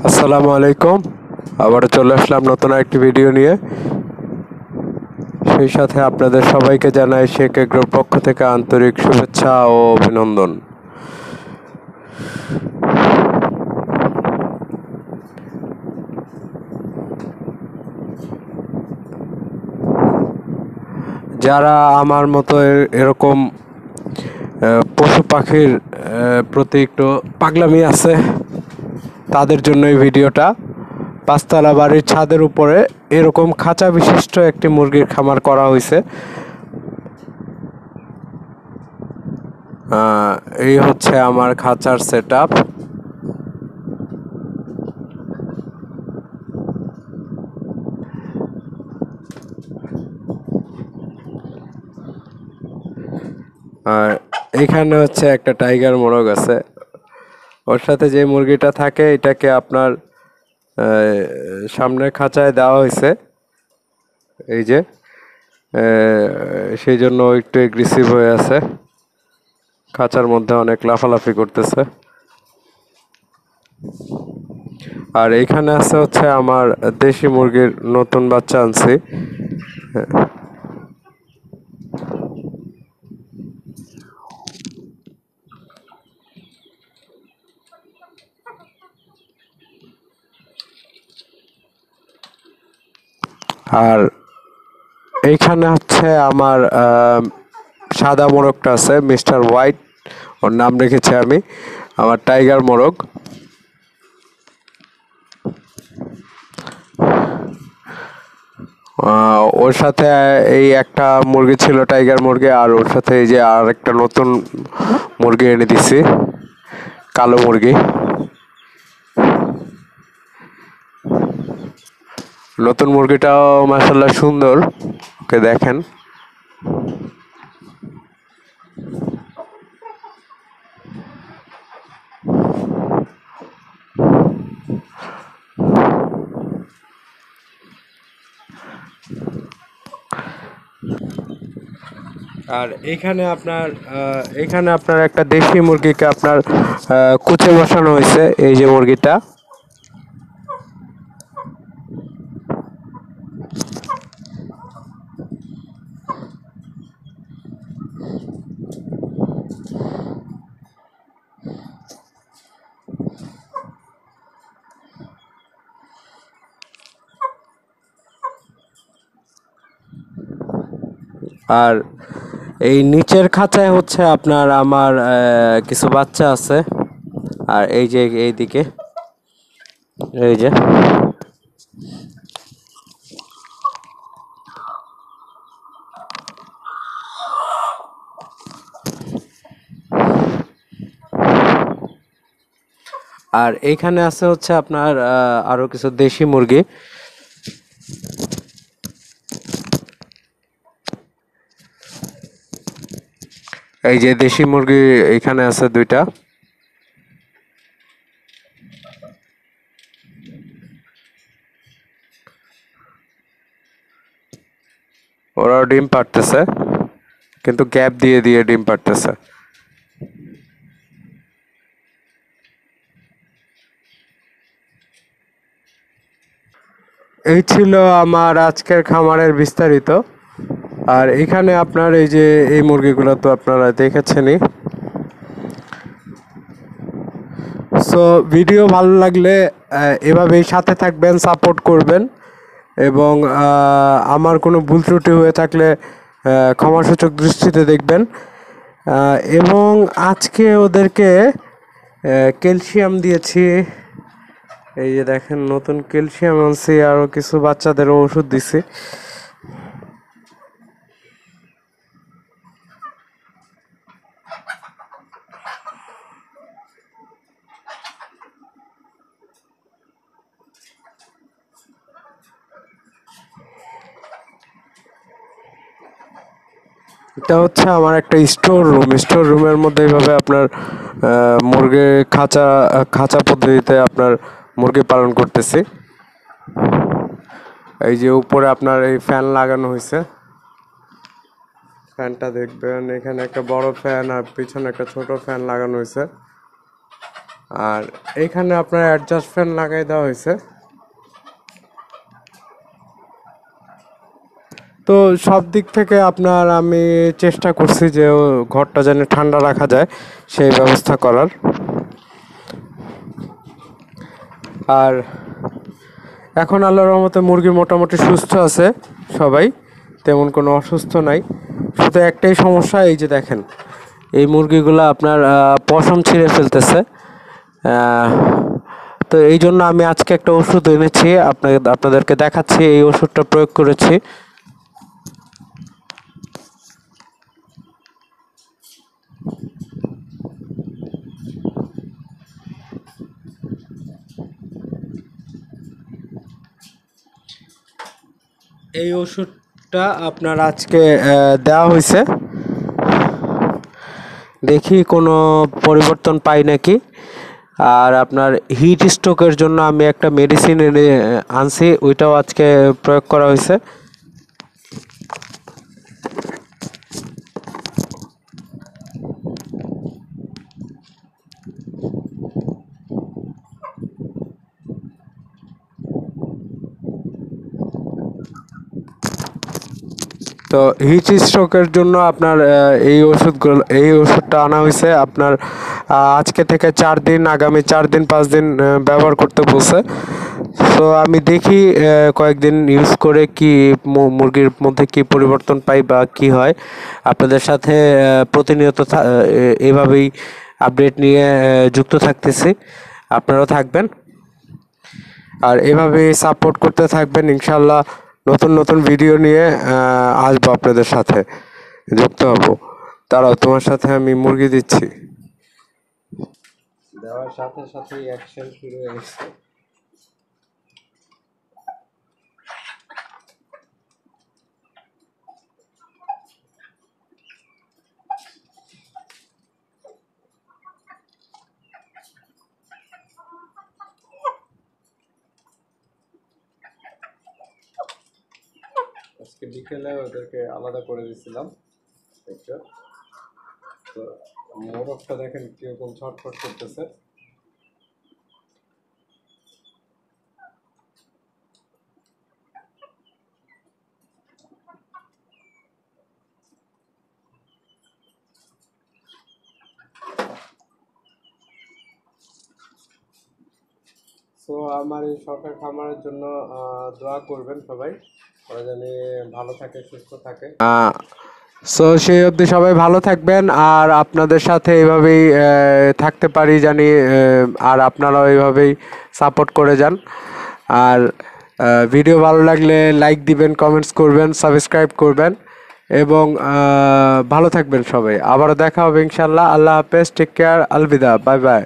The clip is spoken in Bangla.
আসসালামু আলাইকুম। আবার চলে আসলাম নতুন একটি ভিডিও নিয়ে। সেই সাথে আপনাদের সবাইকে জানাই শেখ এগ্রোর পক্ষ থেকে আন্তরিক শুভেচ্ছা ও অভিনন্দন। যারা আমার মতো এরকম পশু পাখির প্রতি একটু পাগলামি আছে, তাদের জন্য এই ভিডিওটা। পাঁচতলা বাড়ির ছাদের উপরে এরকম খাঁচা বিশিষ্ট একটি মুরগির খামার করা হয়েছে। এই হচ্ছে আমার খাঁচার সেটআপ। আর এইখানে হচ্ছে একটা টাইগার মোরগ আছে। ওর সাথে যে মুরগিটা থাকে এটাকে আপনার সামনের খাঁচায় দেওয়া হয়েছে, এই যে সেই জন্য একটু এগ্রেসিভ হয়ে আছে, খাঁচার মধ্যে অনেক লাফালাফি করতেছে। আর এইখানে আছে হচ্ছে আমার দেশি মুরগির নতুন বাচ্চা আনছি। আর এইখানে হচ্ছে আমার সাদা মোরগটা আছে, মিস্টার হোয়াইট ওর নাম রেখেছি আমি, আমার টাইগার মোরগ। ওর সাথে এই একটা মুরগি ছিল টাইগার মুরগি, আর ওর সাথে এই যে আর একটা নতুন মুরগি এনে দিছি, কালো মুরগি। নতুন মুরগিটাও মাশাআল্লাহ সুন্দর, ওকে দেখেন। আর এখানে আপনার একটা দেশি মুরগিকে আপনার কুচে বসানো হয়েছে, এই যে মুরগিটা। আর এই নিচের খাঁচায় হচ্ছে আপনার আমার কিছু বাচ্চা আছে। আর এই যে এইদিকে এই যে আর এইখানে আছে হচ্ছে আপনার আরো কিছু দেশি মুরগি। এই যে দেশি মুরগি এখানে আছে দুইটা। ওরাও ডিম পাড়তেছে, কিন্তু গ্যাপ দিয়ে দিয়ে ডিম পাড়তেছে। এই ছিল আমার আজকের খামারের বিস্তারিত। আর এখানে আপনার এই যে এই মুরগিগুলো তো আপনারা দেখেছেনই। সো ভিডিও ভালো লাগলে এভাবেই সাথে থাকবেন, সাপোর্ট করবেন, এবং আমার কোনো ভুল ত্রুটি হয়ে থাকলে ক্ষমাসূচক দৃষ্টিতে দেখবেন। এবং আজকে ওদেরকে ক্যালসিয়াম দিয়েছি, এই যে দেখেন নতুন ক্যালসিয়াম আনছি, আরও কিছু বাচ্চাদেরও ওষুধ দিছি। এটা হচ্ছে আমার একটা স্টোর রুমের মধ্যে এইভাবে আপনার মুরগি খাঁচা পদ্ধতিতে আপনার মুরগি পালন করতেছি। এই যে উপরে আপনার এই ফ্যান লাগানো হয়েছে, ফ্যানটা দেখবেন, এখানে একটা বড় ফ্যান আর পিছনে একটা ছোট ফ্যান লাগানো হয়েছে। আর এইখানে আপনার অ্যাডজাস্ট ফ্যান লাগাই দেওয়া হয়েছে। তো সব দিক থেকে আপনার আমি চেষ্টা করছি যে ঘরটা যেন ঠান্ডা রাখা যায় সেই ব্যবস্থা করার। আর এখন আল্লাহর রহমতে মুরগি মোটামুটি সুস্থ আছে সবাই, তেমন কোনো অসুস্থ নাই। শুধু একটাই সমস্যা, এই যে দেখেন এই মুরগিগুলো আপনার পশম ছিঁড়ে ফেলতেছে। তো এই জন্য আমি আজকে একটা ওষুধ এনেছি, আপনাদেরকে দেখাচ্ছি। এই ওষুধটা প্রয়োগ করেছি। এই ওষুধটা আপনার আজকে দেওয়া হয়েছে, দেখি কোনো পরিবর্তন পাই নাকি। আর আপনার হিট স্ট্রোকের জন্য আমি একটা মেডিসিন এনে আনছি, ওইটাও আজকে প্রয়োগ করা হয়েছে। তো হিট স্ট্রোকের জন্য আপনার এই ওষুধটা আনা হয়েছে আপনার আজকে থেকে 4 দিন, আগামী 4 দিন 5 দিন ব্যবহার করতে বলছে। তো আমি দেখি কয়েকদিন ইউজ করে কি মুরগির মধ্যে কি পরিবর্তন পাই বা কি হয়। আপনাদের সাথে প্রতিনিয়ত এভাবেই আপডেট নিয়ে যুক্ত থাকতেছি, আপনারাও থাকবেন আর এভাবে সাপোর্ট করতে থাকবেন। ইনশাল্লাহ নতুন নতুন ভিডিও নিয়ে আসবো, আপনাদের সাথে যুক্ত হব। তারাও তোমার সাথে আমি মুরগি দিচ্ছি। দেওয়ার সাথে সাথেই অ্যাকশন শুরু হয়ে গেছে। আজকে বিকেলে ওদেরকে আলাদা করে দিয়েছিলাম একটা। তো মোরগটা দেখেন কিরকম ছটফট করতেছে। তো আমার এই শখের খামারের জন্য দোয়া করবেন সবাই, ওরা যেন ভালো থাকে, সুস্থ থাকে। সো সেই অবধি সবাই ভালো থাকবেন, আর আপনাদের সাথে এইভাবেই থাকতে পারি জানি, আর আপনারাও এইভাবেই সাপোর্ট করে যান। আর ভিডিও ভালো লাগলে লাইক দিবেন, কমেন্টস করবেন, সাবস্ক্রাইব করবেন এবং ভালো থাকবেন সবাই। আবারও দেখা হবে ইনশাল্লাহ। আল্লাহ হাফেজ, take care, Alvida, bye bye.